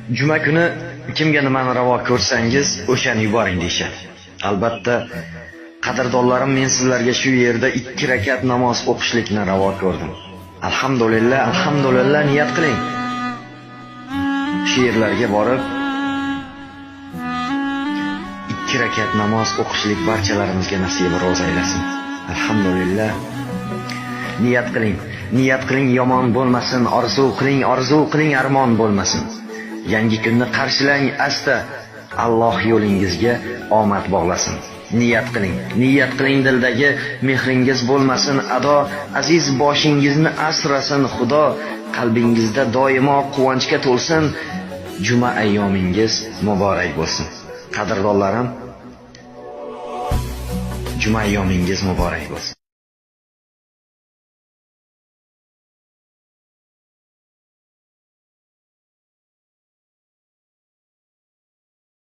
Juma kuni kimga nimani ravo ko'rsangiz, o'shani yuboring deyshadi. Albatta, qadrdonlarim, men sizlarga shu yerda 2 rakat namoz o'qishlikni ravo ko'rdim. Alhamdulillah, alhamdulillah niyat qiling. Shu yerlarga borib 2 rakat namoz o'qishlik barchalarimizga nasib ro'za aylasin. Alhamdulillah. Niyat qiling. Niyat qiling, yomon bo'lmasin, orzu qiling, armon bo'lmasin. Yangi kunni qarshilang, asta Alloh yo'lingizga omad bog'lasin. Niyat qiling, dildagi mehringiz bo'lmasin ado, aziz boshingizni asrasin Xudo, qalbingizda doimo quvonchga to'lsin, juma ayyomingiz muborak bo'lsin. Qadrdonlarim, juma ayyomingiz muborak bo'lsin.